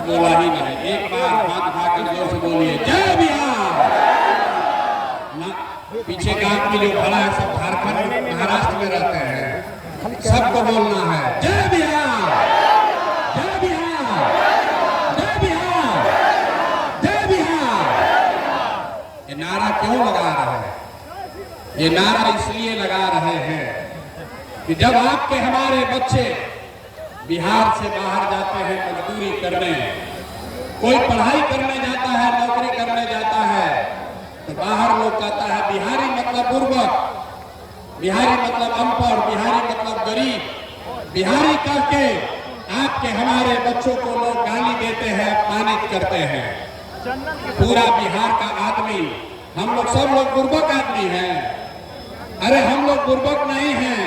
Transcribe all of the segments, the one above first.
बोला ही नहीं। एक बार हाथ उठाकर जोर से बोलिए जय बिहार। ना पीछे का आदमी जो खड़ा है सब झारखंड महाराष्ट्र में रहते हैं, सबको बोलना है जय बिहार, जय बिहार, जय बिहार, जय बिहार। ये नारा क्यों लगा रहे हैं? ये नारा इसलिए लगा रहे हैं कि जब आपके हमारे बच्चे बिहार से बाहर जाते हैं मजदूरी करने, कोई पढ़ाई करने जाता है, नौकरी करने जाता है, तो बाहर लोग कहता है बिहारी मतलब बुर्बक, बिहारी मतलब अनपढ़, बिहारी मतलब गरीब। बिहारी करके आपके हमारे बच्चों को लोग गाली देते हैं, अपमानित करते हैं। पूरा बिहार का आदमी, हम लोग सब लोग बुर्बक आदमी हैं। अरे हम लोग बुर्बक नहीं हैं,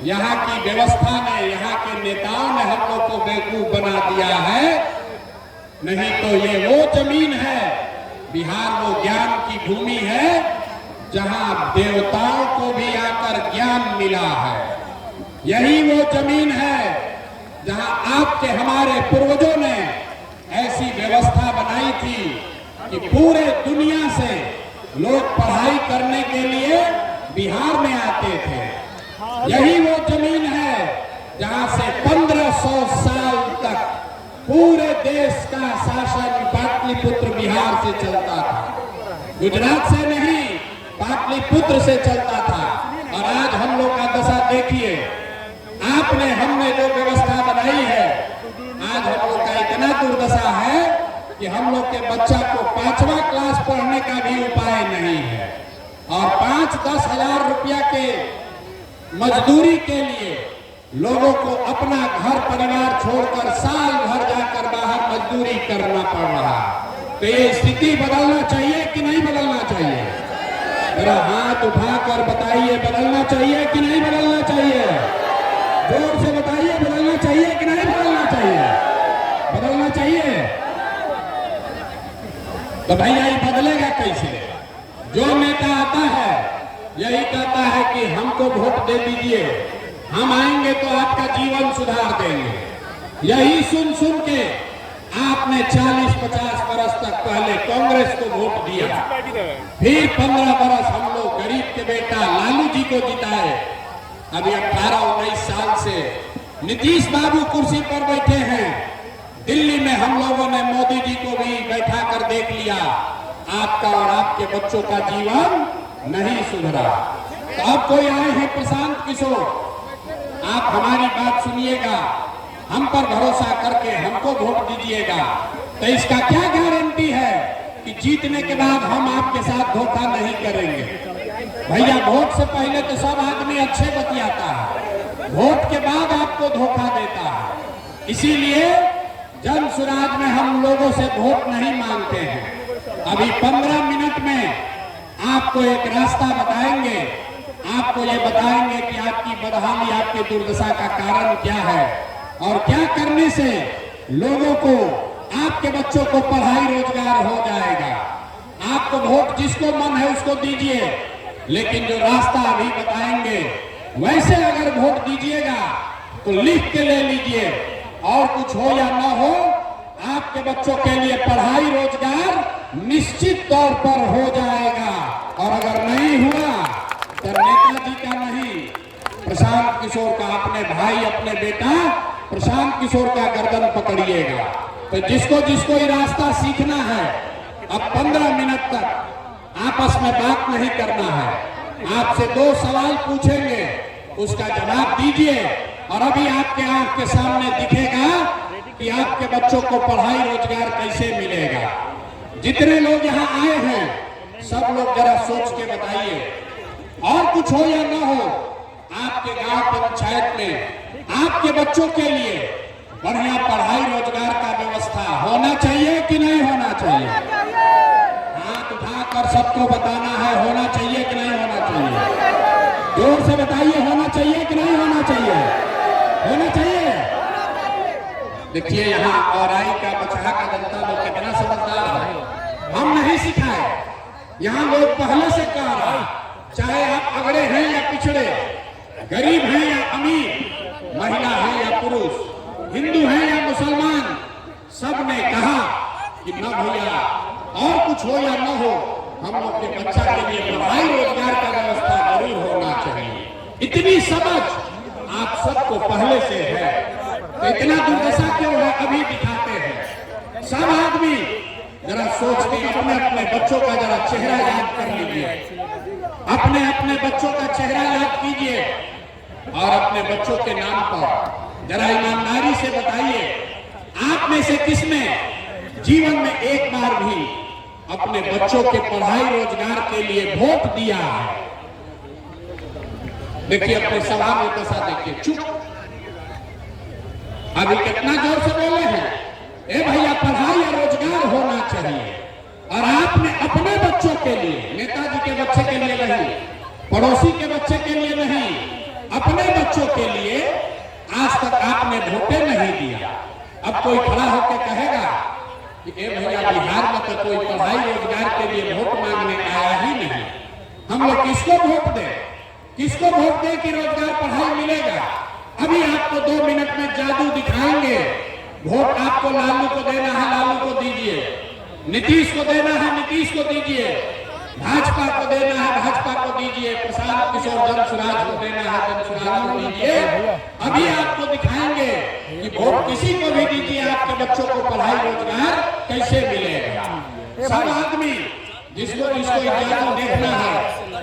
यहाँ की व्यवस्था ने, यहाँ के नेताओं ने हम लोग को बेवकूफ बना दिया है। नहीं तो ये वो जमीन है, बिहार वो ज्ञान की भूमि है जहाँ देवताओं को भी आकर ज्ञान मिला है। यही वो जमीन है जहाँ आपके हमारे पूर्वजों ने ऐसी व्यवस्था बनाई थी कि पूरे दुनिया से लोग पढ़ाई करने के लिए बिहार में आते थे। यही वो जमीन है जहां से 1500 साल तक पूरे देश का शासन पाटलिपुत्र बिहार से चलता था, गुजरात से नहीं, पाटलिपुत्र से चलता था। और आज हम लोग का दशा देखिए, आपने हमने जो व्यवस्था बनाई है, आज हम लोग का इतना दुर्दशा है कि हम लोग के बच्चा को 5वां क्लास पढ़ने का भी उपाय नहीं है। और 5-10 हजार रुपया के मजदूरी के लिए लोगों को अपना घर परिवार छोड़कर साल भर जाकर बाहर मजदूरी करना पड़ रहा। तो ये स्थिति बदलना चाहिए कि नहीं बदलना चाहिए? मेरा हाथ उठाकर बताइए, बदलना चाहिए कि नहीं बदलना चाहिए? जोर से बताइए, बदलना चाहिए कि नहीं बदलना चाहिए? बदलना चाहिए। तो भैया ये बदलेगा कैसे? जो नेता आता है यही कहता है कि हमको वोट दे दीजिए, हम आएंगे तो आपका जीवन सुधार देंगे। यही सुन सुन के आपने 40-50 बरस तक पहले कांग्रेस को वोट दिया, फिर 15 बरस हम लोग गरीब के बेटा लालू जी को जिताए। अभी 18-19 साल से नीतीश बाबू कुर्सी पर बैठे हैं। दिल्ली में हम लोगों ने मोदी जी को भी बैठा कर देख लिया, आपका और आपके बच्चों का जीवन नहीं सुधरा। तो अब कोई आए हैं प्रशांत किशोर, आप हमारी बात सुनिएगा, हम पर भरोसा करके हमको वोट दीजिएगा। तो इसका क्या गारंटी है कि जीतने के बाद हम आपके साथ धोखा नहीं करेंगे? भैया वोट से पहले तो सब आदमी अच्छे बतियाता है, वोट के बाद आपको धोखा देता है। इसीलिए जन सुराज में हम लोगों से वोट नहीं मांगते हैं। अभी 15 मिनट में आपको एक रास्ता बताएंगे, आपको ये बताएंगे कि आपकी बदहाली, आपकी दुर्दशा का कारण क्या है और क्या करने से लोगों को, आपके बच्चों को पढ़ाई रोजगार हो जाएगा। आपको वोट जिसको मन है उसको दीजिए, लेकिन जो रास्ता अभी बताएंगे वैसे अगर वोट दीजिएगा तो लिख के ले लीजिए, और कुछ हो या ना हो, आपके बच्चों के लिए पढ़ाई रोजगार निश्चित तौर पर हो जाएगा। और अगर नहीं हुआ तो नेताजी का नहीं, प्रशांत किशोर का, अपने भाई, अपने बेटा प्रशांत किशोर का गर्दन पकड़िएगा। तो जिसको जिसको ये रास्ता सीखना है, अब 15 मिनट तक आपस में बात नहीं करना है। आपसे 2 सवाल पूछेंगे, उसका जवाब दीजिए। और अभी आपके आंख के सामने दिखेगा कि आपके बच्चों को पढ़ाई रोजगार कैसे मिलेगा। जितने लोग यहाँ आए हैं सब लोग जरा सोच के बताइए, और कुछ हो या ना हो, आपके गांव पंचायत में आपके बच्चों के लिए बढ़िया पढ़ाई रोजगार का व्यवस्था होना चाहिए कि नहीं होना चाहिए? हाथ उठाकर सबको बताना है, होना चाहिए कि नहीं होना चाहिए? जोर से बताइए, होना चाहिए कि नहीं होना चाहिए? होना चाहिए। देखिए यहाँ औराई का, बछड़ा का जनता लोग कितना समझदार है, हम नहीं सिखाए, यहाँ लोग पहले से कह रहा है, चाहे आप अगड़े हैं या पिछड़े, गरीब हैं या अमीर, महिला है या पुरुष, हिंदू है या मुसलमान, सब ने भैया और कुछ हो या न हो, हम लोग के बच्चा के लिए पढ़ाई रोजगार का व्यवस्था जरूर होना चाहिए। इतनी समझ आप सबको पहले से है, तो इतना दुर्दशा क्यों है अभी दिखाते हैं। सब आदमी जरा सोच के अपने अपने बच्चों का जरा चेहरा याद कर लीजिए, अपने अपने बच्चों का चेहरा याद कीजिए और अपने बच्चों के नाम पर जरा ईमानदारी से बताइए, आप में से किसने जीवन में एक बार भी अपने बच्चों के पढ़ाई रोजगार के लिए वोट दिया है? देखिए अपने सभा में दशा देखिए, चुप। अभी कितना जोर से बोले हैं, ए भैया पढ़ाई या रोजगार होना चाहिए। और आपने अपने बच्चों के लिए, नेताजी के बच्चे के लिए नहीं, पड़ोसी के बच्चे के लिए नहीं, अपने बच्चों के लिए आज तक आपने वोटे नहीं दिया। अब कोई खड़ा होकर कहेगा कि ए भैया बिहार में तो कोई पढ़ाई रोजगार के लिए वोट मांगने आया ही नहीं, हम लोग किसको वोट दें, किसको वोट दें कि रोजगार पढ़ाई मिलेगा? अभी आपको 2 मिनट में जादू दिखाएंगे। वोट आपको लालू को देना है, लालू को दीजिए। नीतीश को देना है, नीतीश को दीजिए। भाजपा को देना है, भाजपा को दीजिए। प्रशांत किशोर जनसुराज को देना है, जनसुराज को दीजिए। अभी आपको दिखाएंगे कि वोट किसी को भी दीजिए, आपके बच्चों को पढ़ाई रोजगार कैसे मिलेगा। सब आदमी जिसको जादू देखना है,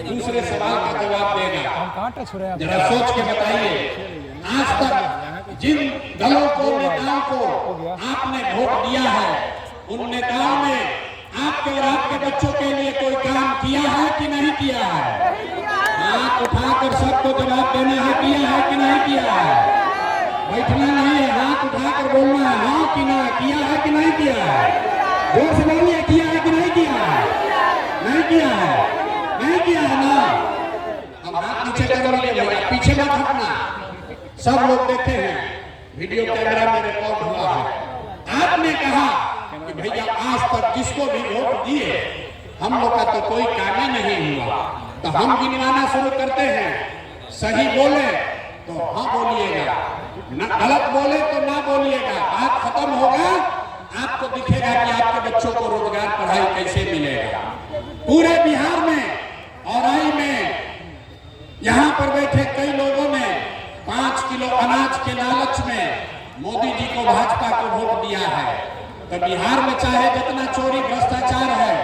दूसरे सवाल का जवाब देगा। जरा सोच के बताइए, आज तक जिन दलों को, नेताओं को आपने वोट दिया है, उन नेताओं ने आपके और आपके बच्चों के लिए कोई काम किया है कि नहीं किया है? हाथ उठाकर सबको जवाब देना है, किया है कि नहीं किया है? बैठना नहीं है, हाथ उठाकर बोलना है, हाँ कि ना, किया है कि नहीं किया है? जोर से बोलिए, किया है कि नहीं किया है? नहीं किया है, नहीं किया है ना? अब हाथ नीचे कर लीजिए भैया, पीछे मत हटना। सब लोग देखे हैं, वीडियो कैमरा में रिकॉर्ड हुआ है। आपने कहा कि भैया आज तक जिसको भी वोट दिए, हम लोग का तो कोई काम ही नहीं हुआ। तो हम गिनवाना शुरू करते हैं, सही बोले तो हाँ बोलिएगा, गलत बोले तो ना बोलिएगा। बात खत्म होगा, आपको दिखेगा कि आपके बच्चों को रोजगार पढ़ाई कैसे मिलेगा। पूरे बिहार में और आई में यहाँ पर बैठे कई लोगों ने 5 किलो अनाज के लालच में मोदी जी को, भाजपा को वोट दिया है। तो बिहार में चाहे जितना चोरी भ्रष्टाचार है,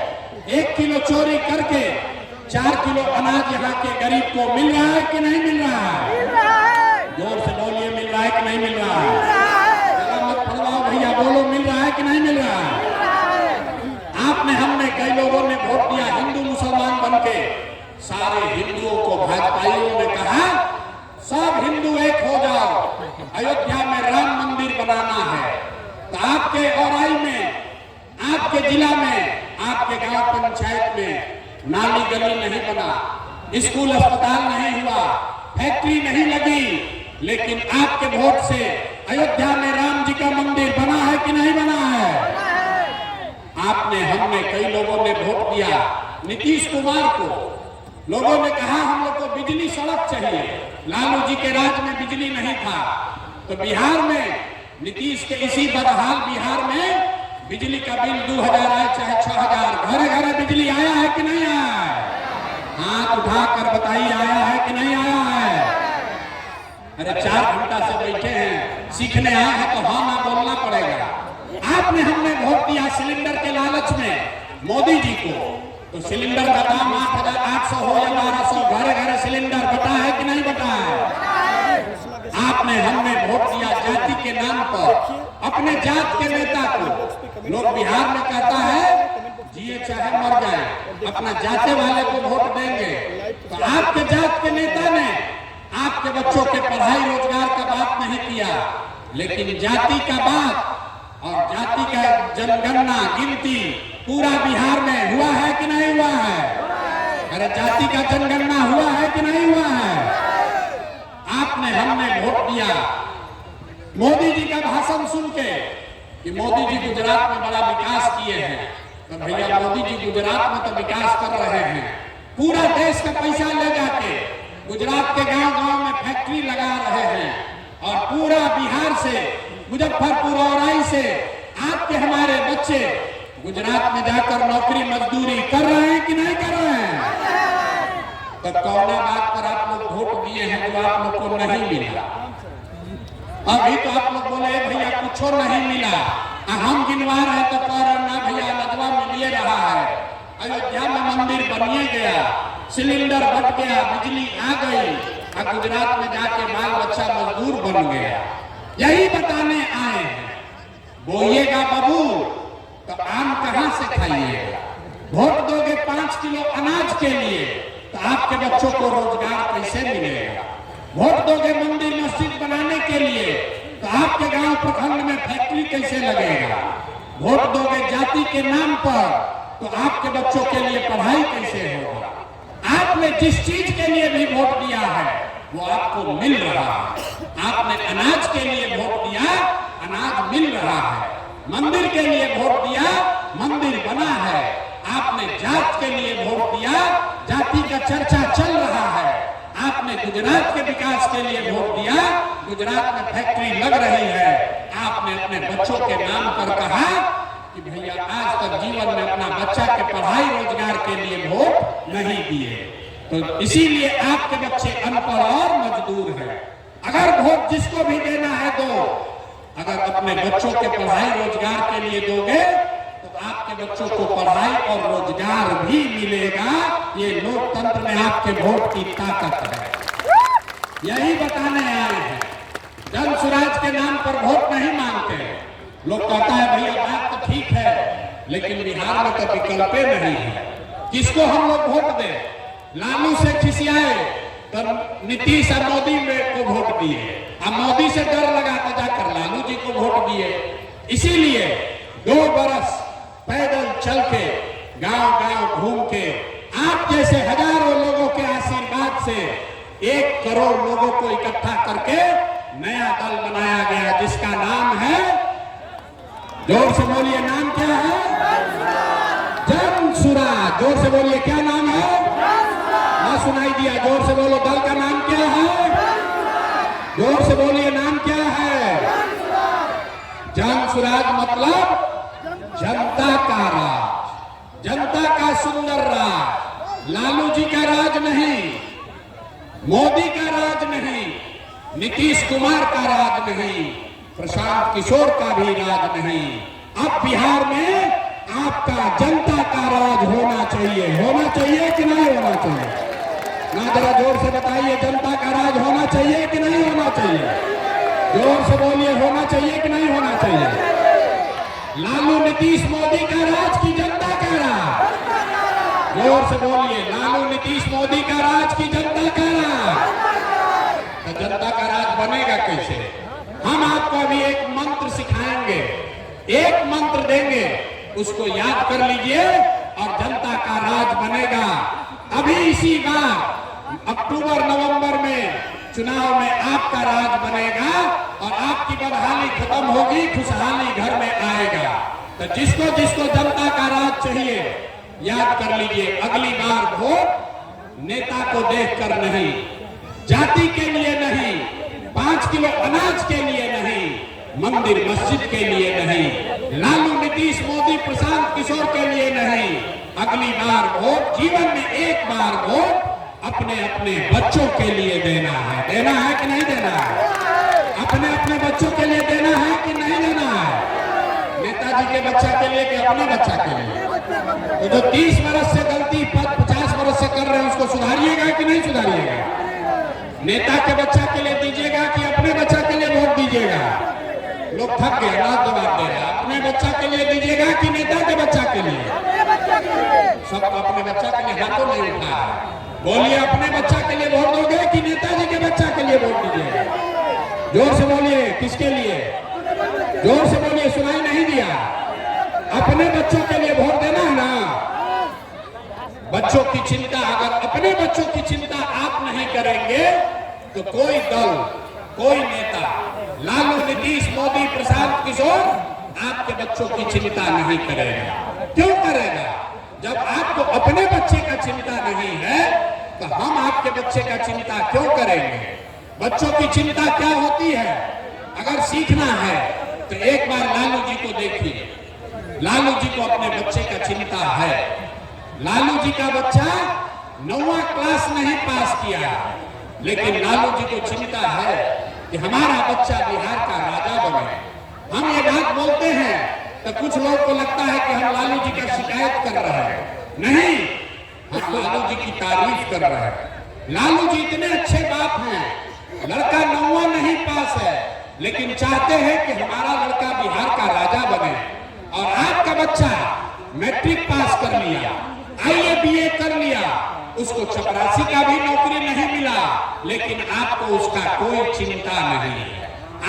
1 किलो चोरी करके 4 किलो अनाज यहाँ के गरीब को मिल रहा है कि नहीं मिल रहा है? जोर से बोलिए, मिल रहा है कि नहीं मिल रहा है? मत पढ़वाओ भैया, बोलो मिल रहा है कि नहीं मिल रहा है? आपने, हमने, कई लोगों ने वोट दिया हिंदू मुसलमान बनके। सारे हिंदुओं को भाजपाइयों ने कहा सब हिंदू एक हो जाओ, अयोध्या में राम मंदिर बनाना है। तो आपके औराई में, आपके जिला में, आपके गांव पंचायत में नाली गली नहीं बना, स्कूल अस्पताल नहीं हुआ, फैक्ट्री नहीं लगी, लेकिन आपके वोट से अयोध्या में राम जी का मंदिर बना है कि नहीं बना है? आपने, हमने, कई लोगों ने वोट दिया नीतीश कुमार को। लोगों ने कहा हम लोग को बिजली सड़क चाहिए, लालू जी के राज में बिजली नहीं था। तो बिहार में नीतीश के इसी बदहाल बिहार में बिजली का बिल 2000 आए चाहे 6000, घरे घरे बिजली आया है कि नहीं आया है? हाथ उठाकर बताइए, आया है कि नहीं आया है? अरे 4 घंटा से बैठे हैं, सीखने आए हैं तो हाँ ना बोलना पड़ेगा। आपने, हमने वोट दिया सिलेंडर के लालच में मोदी जी को। तो सिलेंडर का दाम 8800 हो या 1200, घरे घरे सिलेंडर बटा है कि नहीं बटा है? आपने, हमने वोट दिया जाति के नाम पर, अपने जात के नेता को। लोग बिहार में कहता है जिए चाहे मर जाए, अपना जाते वाले को वोट देंगे। तो आपके जात के नेता ने आपके बच्चों के पढ़ाई रोजगार का बात नहीं किया, लेकिन जाति का बात और जाति का जनगणना, गिनती पूरा बिहार में हुआ है कि नहीं हुआ है? अरे जाति का जनगणना हुआ है कि नहीं हुआ है? आपने, हमने वोट दिया मोदी जी का भाषण सुन के कि मोदी जी गुजरात में बड़ा विकास किए हैं। तो भैया मोदी जी गुजरात में तो विकास कर रहे हैं, पूरा देश का पैसा ले जाके गुजरात के गांव गांव में फैक्ट्री लगा रहे हैं और पूरा बिहार से, मुजफ्फरपुर और आई से आपके हमारे बच्चे गुजरात में जाकर नौकरी मजदूरी कर रहे हैं कि नहीं कर रहे हैं? तो कौन बात पर आप लोग वोट दिए हैं जो आप लोग को नहीं मिला? अभी तो आप लोग बोले भैया कुछ नहीं मिला, हम गिनवा रहे तो कह रहे ना भैया लदवा मिलिए रहा है। अयोध्या में मंदिर बनिए गया, सिलेंडर बट गया, बिजली आ गई, और गुजरात में जाके बाल बच्चा मजदूर बन गया। यही बताने आए हैं। बोइएगा बाबू तो आम कहां से खाइएगा? वोट दोगे 5 किलो अनाज के लिए तो आपके बच्चों को रोजगार कैसे मिलेगा? वोट दोगे मंदिर मस्जिद बनाने के लिए तो आपके गांव प्रखंड में फैक्ट्री कैसे लगेगा? वोट दोगे जाति के नाम पर तो आपके बच्चों के लिए पढ़ाई कैसे होगा? आपने जिस चीज के लिए भी वोट दिया है वो आपको मिल रहा है। आपने अनाज के लिए वोट दिया, अनाज मिल रहा है। मंदिर के लिए वोट दिया, मंदिर बना है। आपने जात के लिए वोट दिया, जाति का चर्चा चल रहा है। आपने गुजरात के विकास के लिए वोट दिया, गुजरात में फैक्ट्री लग रही है। आपने अपने बच्चों के नाम पर कहा कि भैया आज तक जीवन में अपना बच्चा के पढ़ाई रोजगार के लिए वोट नहीं दिए, तो इसीलिए आपके बच्चे अनपढ़ और मजदूर हैं। अगर वोट जिसको भी देना है दो, अगर अपने बच्चों के पढ़ाई रोजगार के लिए दोगे तो आपके बच्चों को पढ़ाई और रोजगार भी मिलेगा। ये लोकतंत्र में आपके वोट की ताकत है। यही बताने आए हैं। जन स्वराज के नाम पर वोट नहीं मांगते। लोग कहता है भैया बात तो ठीक है, लेकिन बिहार में तो विकल्प नहीं है। किसको हम लोग वोट दें? लालू से खिसियाए तो नीतीश और मोदी को वोट दिए, अब मोदी से डर लगा तो जाकर लालू जी को वोट दिए। इसीलिए 2 बरस पैदल चल के गांव गांव घूम के आप जैसे हजारों लोगों के आशीर्वाद से 1 करोड़ लोगों को इकट्ठा करके नया दल बनाया गया, जिसका नाम है, जोर से बोलिए, नाम क्या है? जन स्वराज। जोर से बोलिए, क्या नाम है? ना सुनाई दिया, जोर से बोलो, दल का नाम क्या है? जोर से बोलिए, नाम क्या है? जन स्वराज मतलब जनता का राज, जनता का सुंदर राज। लालू जी का राज नहीं, मोदी का राज नहीं, नीतीश कुमार का राज नहीं, प्रशांत किशोर का भी राज नहीं। अब बिहार में आपका जनता का राज होना चाहिए। होना चाहिए कि नहीं होना चाहिए? ना जरा जोर से बताइए, जनता का राज होना चाहिए कि नहीं होना चाहिए? जोर से बोलिए, होना चाहिए कि नहीं होना चाहिए? लालू नीतीश मोदी का राज की जनता का राज? जोर से बोलिए, लालू नीतीश मोदी का राज की जनता का राज? तो जनता का राज बनेगा कैसे? हम आपको अभी एक मंत्र सिखाएंगे, एक मंत्र देंगे, उसको याद कर लीजिए और जनता का राज बनेगा। अभी इसी बार अक्टूबर नवंबर में चुनाव में आपका राज बनेगा और आपकी बदहाली खत्म होगी, खुशहाली घर में आएगा। तो जिसको जिसको जनता का राज चाहिए याद कर लीजिए, अगली बार वोट नेता को देखकर नहीं, जाति के लिए नहीं, 5 किलो अनाज के लिए नहीं, मंदिर मस्जिद के लिए नहीं, लालू नीतीश मोदी प्रशांत किशोर के लिए नहीं, अगली बार वोट, जीवन में एक बार वोट अपने अपने बच्चों के लिए देना है। देना है कि नहीं देना है? अपने अपने बच्चों के लिए देना है कि नहीं देना है? नेताजी के बच्चा के लिए कि अपने बच्चा के लिए? तो जो 30 वर्ष से गलती 50 वर्ष से कर रहे हैं उसको सुधारिएगा कि नहीं सुधारिएगा? नेता के बच्चा के लिए दीजिएगा कि अपने बच्चा के लिए वोट दीजिएगा? लोग थक गए, ना जवाब दे रहे। अपने बच्चा के लिए दीजिएगा कि नेता के बच्चा के लिए? सब अपने बच्चा के लिए हाथों नहीं उठा है। बोलिए, अपने बच्चा के लिए वोट दोगे कि नेताजी के बच्चा के लिए वोट दीजिएगा? जोर से बोलिए, किसके लिए? जोर से बोलिए, सुनाई नहीं दिया। अपने बच्चों के लिए वोट देना है ना? बच्चों की चिंता, अगर अपने बच्चों की चिंता आप नहीं करेंगे तो कोई दल, कोई नेता, लालू नीतीश मोदी प्रशांत किशोर आपके बच्चों की चिंता नहीं करेगा। क्यों करेगा? जब आपको अपने बच्चे का चिंता नहीं है तो हम आपके बच्चे का चिंता क्यों करेंगे? बच्चों की चिंता क्या होती है? अगर सीखना है तो एक बार लालू जी को देखिए। लालू जी को अपने बच्चे का चिंता है। लालू जी का बच्चा 9वां क्लास नहीं पास किया, लेकिन लालू जी को चिंता है कि हमारा बच्चा बिहार का राजा बने। हम ये बात बोलते हैं तो कुछ लोग को लगता है कि हम लालू जी का शिकायत कर रहे हैं। नहीं, हम लालू जी की तारीफ कर रहे हैं। लालू जी इतने अच्छे बाप हैं, लड़का 9वां नहीं पास है, लेकिन चाहते हैं कि हमारा लड़का बिहार का राजा बने। और आपका बच्चा मैट्रिक पास कर लिया, IAA BA कर लिया, उसको चपरासी का भी नौकरी नहीं मिला, लेकिन आपको उसका कोई चिंता नहीं है।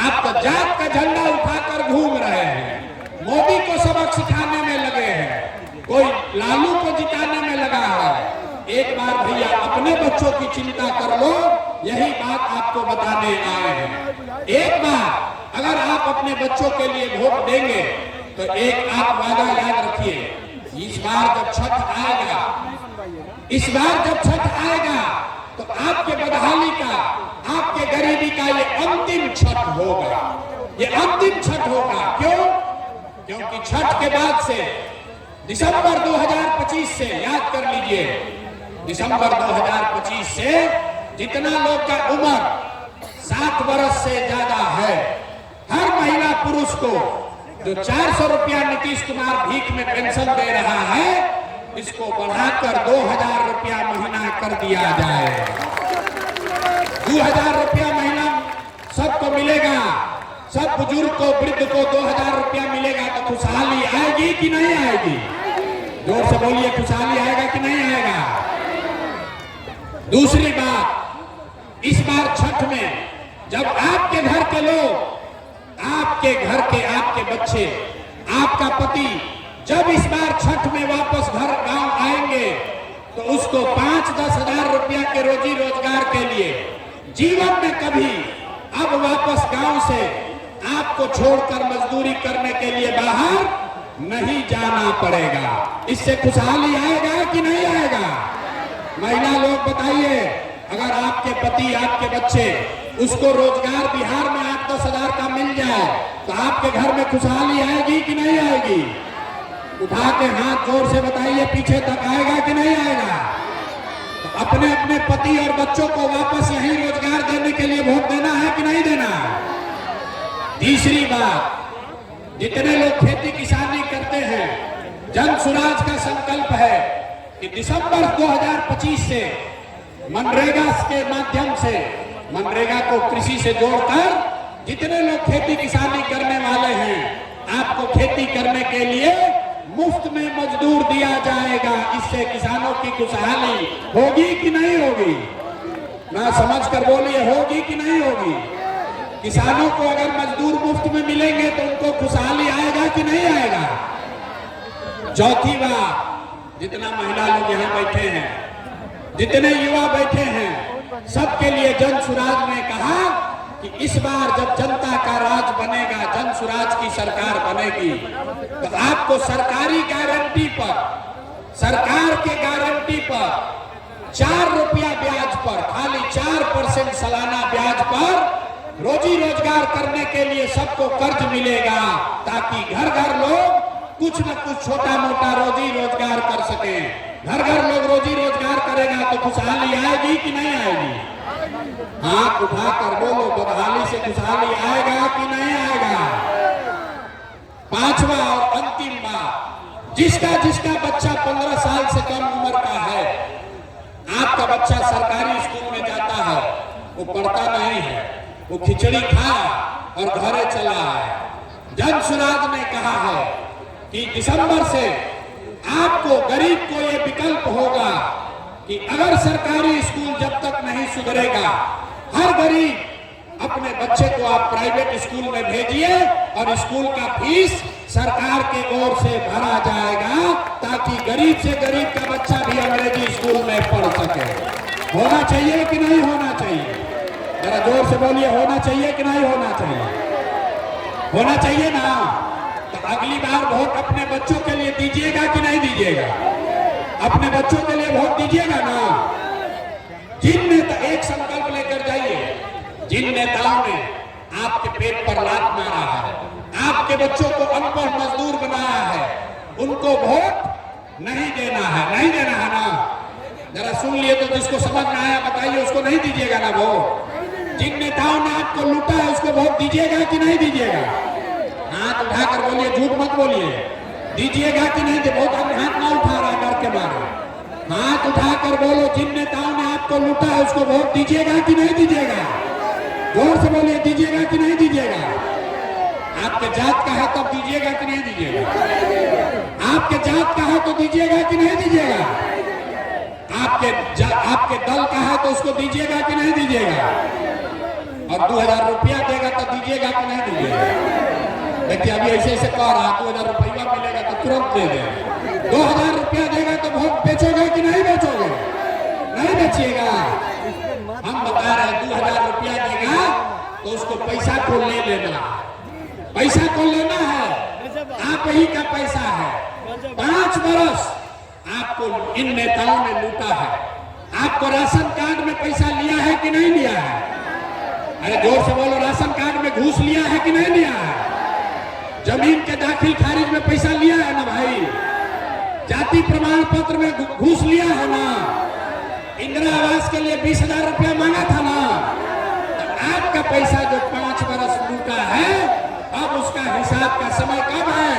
आप तो जात का झंडा उठाकर घूम रहे हैं, मोदी को सबक सिखाने में लगे हैं, कोई लालू को जिताने में लगा है। एक बार भैया अपने बच्चों की चिंता कर लो, यही बात आपको बताने आए हैं। एक बार अगर आप अपने बच्चों के लिए वोट देंगे तो एक आप वादा याद रखिए, इस बार जब छठ आएगा तो आपके बदहाली का, आपके गरीबी का ये अंतिम छठ होगा। ये अंतिम छठ होगा। क्यों? क्योंकि छठ के बाद से दिसंबर 2025 से, याद कर लीजिए, दिसंबर 2025 से जितना लोग का उम्र 60 वर्ष से ज्यादा है, हर महिला पुरुष को जो 400 रुपया नीतीश कुमार भीख में पेंशन दे रहा है, इसको बढ़ाकर 2000 रुपया महीना कर दिया जाए। 2000 रुपया महीना सबको मिलेगा, सब बुजुर्ग को, वृद्ध को 2000 रुपया मिलेगा तो खुशहाली आएगी कि नहीं आएगी? जोर से बोलिए, खुशहाली आएगा कि नहीं आएगा? दूसरी बात, इस बार छठ में जब आपके घर के लोग, आपके घर के, आपके बच्चे, आपका पति जब इस बार छठ में वापस घर गांव आएंगे तो उसको 5-10 हजार रुपया के रोजी रोजगार के लिए जीवन में कभी अब वापस गांव से आपको छोड़कर मजदूरी करने के लिए बाहर नहीं जाना पड़ेगा। इससे खुशहाली आएगा कि नहीं आएगा? महिला लोग बताइए, अगर आपके पति, आपके बच्चे, उसको रोजगार बिहार में 8-10 हजार का मिल जाए तो आपके घर में खुशहाली आएगी कि नहीं आएगी? उठा के हाथ जोर से बताइए, पीछे तक आएगा कि नहीं आएगा? तो अपने अपने पति और बच्चों को वापस यही रोजगार देने के लिए वोट देना है कि नहीं देना? तीसरी बात, जितने लोग खेती किसानी करते हैं, जन सुराज का संकल्प है कि दिसंबर 2025 से मनरेगा के माध्यम से, मनरेगा को कृषि से जोड़कर जितने लोग खेती किसानी करने वाले हैं, आपको खेती करने के लिए मुफ्त में मजदूर दिया जाएगा। इससे किसानों की खुशहाली होगी कि नहीं होगी? ना समझ कर बोलिए, होगी कि नहीं होगी? किसानों को अगर मजदूर मुफ्त में मिलेंगे तो उनको खुशहाली आएगा कि नहीं आएगा? चौथी बात, जितना महिला लोग यहाँ बैठे हैं, जितने युवा बैठे हैं, सबके लिए जन सुराज ने कहा कि इस बार जब जनता का राज बनेगा, जन सुराज की सरकार बनेगी, तो आपको सरकारी गारंटी पर, सरकार के गारंटी पर 4 रुपया ब्याज पर, खाली 4% सालाना ब्याज पर रोजी रोजगार करने के लिए सबको कर्ज मिलेगा, ताकि घर घर लोग कुछ न कुछ छोटा मोटा रोजी रोजगार कर सके। घर घर लोग रोजी रोजगार करेगा तो खुशहाली आएगी कि नहीं आएगी? हाथ उठाकर बोलो, बदहाली से खुशहाली आएगा कि नहीं आएगा? पांचवा और अंतिम बात, जिसका बच्चा 15 साल से कम उम्र का है, आपका बच्चा सरकारी स्कूल में जाता है, वो पढ़ता नहीं है, वो खिचड़ी खाया और घरे चला है। जन सुराज ने कहा है कि दिसंबर से आपको, गरीब को ये विकल्प होगा कि अगर सरकारी स्कूल जब तक नहीं सुधरेगा, हर गरीब अपने बच्चे को आप प्राइवेट स्कूल में भेजिए और स्कूल का फीस सरकार के ओर से भरा जाएगा, ताकि गरीब से गरीब का बच्चा भी अंग्रेजी स्कूल में पढ़ सके। होना चाहिए कि नहीं होना चाहिए? जरा जोर से बोलिए, होना चाहिए कि नहीं होना चाहिए? होना चाहिए ना? तो अगली बार वोट अपने बच्चों के लिए दीजिएगा कि नहीं दीजिएगा? अपने बच्चों के लिए वोट दीजिएगा ना? जिन नेता, एक संकल्प लेकर जाइए, जिन नेताओं ने आपके पेट पर लात मारा है, आपके बच्चों को अनपढ़ मजदूर बनाया है, उनको वोट नहीं देना है, नहीं देना है ना। जरा सुन लिए तो जिसको समझ में आया बताइए, उसको नहीं दीजिएगा ना वोट। जिन नेताओं ने आपको लूटा है उसको वोट दीजिएगा कि नहीं दीजिएगा? हाथ उठाकर बोलिए, झूठ मत बोलिए, दीजिएगा कि नहीं? बहुत आदमी हाथ ना उठा रहा डर के मारे। हाथ उठाकर बोलो, जिन नेताओं ने आपको लूटा है उसको वोट दीजिएगा कि नहीं दीजिएगा? जोर से बोलिए, दीजिएगा कि नहीं दीजिएगा? आपके जात का है तब दीजिएगा कि नहीं दीजिएगा? आपके जात का है तो दीजिएगा कि नहीं दीजिएगा? आपके दल का है तो उसको दीजिएगा कि नहीं दीजिएगा? और 2000 रुपया देगा तो दीजिएगा कि नहीं दीजिएगा? देखिए अभी ऐसे ऐसे कह रहा, 2000 रुपया मिलेगा तो तुरंत दे देगा। 2000 रुपया देगा तो वोट बेचोगे कि नहीं बेचोगे? नहीं बेचिएगा। हम बता रहे हैं 2000 रुपया देगा तो उसको पैसा को ले लेना, पैसा को लेना है, आप ही का पैसा है। 5 बरस आपको इन नेताओं ने लूटा है। आपको राशन कार्ड में पैसा लिया है कि नहीं लिया है? अरे जोर से बोलो, राशन कार्ड में घूस लिया है कि नहीं लिया है? जमीन के दाखिल खारिज में पैसा लिया है ना भाई? जाति प्रमाण पत्र में घूस लिया है ना? इंदिरा आवास के लिए 20,000 रुपया मांगा था ना? तो आपका पैसा जो 5 बरस लूटा है, अब उसका हिसाब का समय कब है?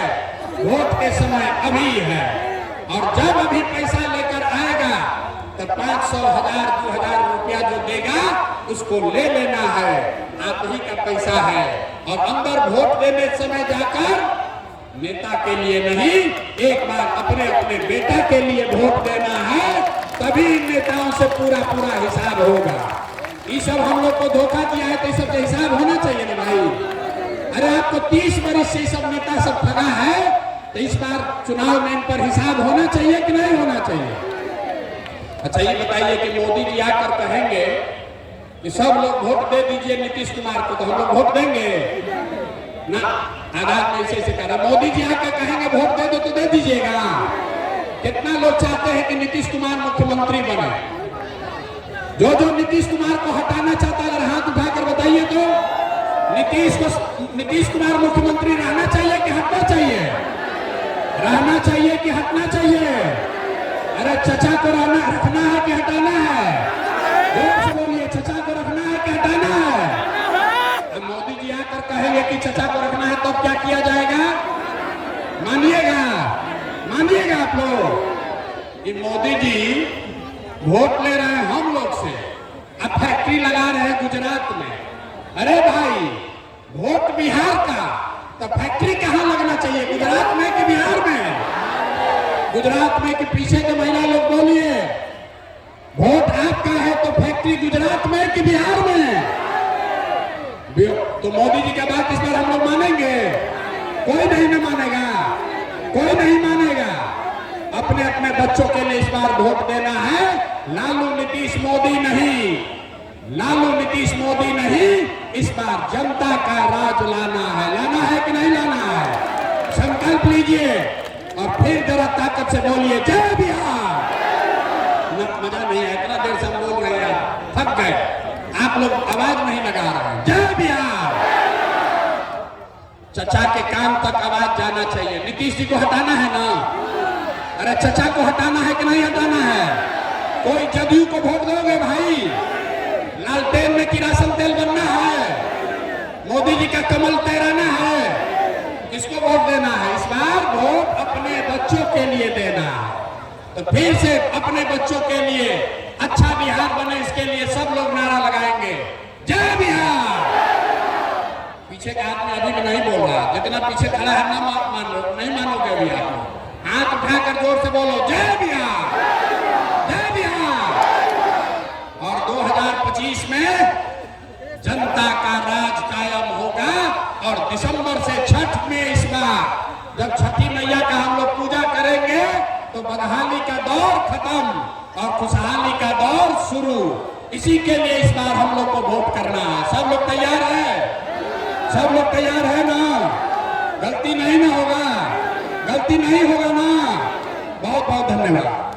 वोट के समय अभी है। और जब अभी पैसा लेकर आएगा तो 500, 1000, 2000 रुपया जो देगा उसको ले लेना है, आप ही का पैसा है। और अंदर वोट देने समय जाकर नेता के लिए नहीं, एक बार अपने अपने बेटा के लिए वोट देना है, तभी इन नेताओं से पूरा पूरा हिसाब होगा। ये सब हम लोग को धोखा दिया है तो ये सब हिसाब होना चाहिए ना भाई। अरे आपको 30 वर्ष से सब नेता सब ठगा है तो इस बार चुनाव में इन पर हिसाब होना चाहिए कि नहीं होना चाहिए? अच्छा ये बताइए कि मोदी जी आकर कहेंगे कि सब लोग वोट दे दीजिए नीतीश कुमार को, तो हम लोग वोट देंगे ना? आधार में ऐसे कह रहा, मोदी जी आकर कहेंगे वोट दे दो तो दे दीजिएगा। कितना लोग चाहते हैं कि नीतीश कुमार मुख्यमंत्री बने? जो नीतीश कुमार को हटाना चाहता है, अगर हाथ उठाकर बताइए तो। नीतीश कुमार मुख्यमंत्री रहना चाहिए कि हटना चाहिए? रहना चाहिए कि हटना चाहिए? अरे चचा को रखना है कि हटाना है? जोर से बोलिए, चचा को रखना है कि हटाना है? अब मोदी जी आकर कहेंगे कि चचा को रखना है तो क्या किया जाएगा? मानिएगा, मानिएगा आप लोग कि मोदी जी वोट ले रहे हैं हम लोग से, अब फैक्ट्री लगा रहे हैं गुजरात में। अरे भाई, वोट बिहार का, तो फैक्ट्री कहाँ लगना चाहिए, गुजरात में कि बिहार में? गुजरात में कि पीछे के महिला लोग बोलिए, वोट आपका है तो फैक्ट्री गुजरात में कि बिहार में? तो मोदी जी का बात इस बार हम लोग मानेंगे? कोई नहीं न मानेगा, कोई नहीं मानेगा। अपने अपने बच्चों के लिए इस बार वोट देना है, लालू नीतीश मोदी नहीं, लालू नीतीश मोदी नहीं, इस बार जनता का राज लाना है। लाना है कि नहीं लाना है? संकल्प लीजिए और फिर जरा ताकत से बोलिए, जय बिहार। मजा नहीं है, इतना देर से हम बोल रहे हैं, थक गए, आप लोग आवाज नहीं लगा रहे हैं। जय बिहार। चचा के कान तक आवाज जाना चाहिए। नीतीश जी को हटाना है ना? अरे चचा को हटाना है कि नहीं हटाना है? कोई जदयू को वोट दोगे भाई? लालटेन में किरासन तेल बनना है, मोदी जी का कमल तैराना है, किसको वोट देना है? इस बार वोट अपने बच्चों के लिए देना है। तो फिर से अपने बच्चों के लिए अच्छा बिहार बने, इसके लिए सब लोग नारा लगाएंगे, जय बिहार। पीछे का आदमी अभी भी नहीं बोल रहा, जितना पीछे खड़ा है ना मान लो, नहीं मानोगे अभी आप। हाथ उठाकर जोर से बोलो, जय बिहार, जय बिहार। और 2025 में जनता का राज कायम होगा। और दिसंबर से छठ में इस बार जब छठी मैया का हम लोग पूजा करेंगे तो बदहाली का दौर खत्म और खुशहाली का दौर शुरू। इसी के लिए इस बार हम लोग को वोट करना है। सब लोग तैयार है? सब लोग तैयार है ना? गलती नहीं ना होगा, गलती नहीं होगा ना? बहुत बहुत धन्यवाद।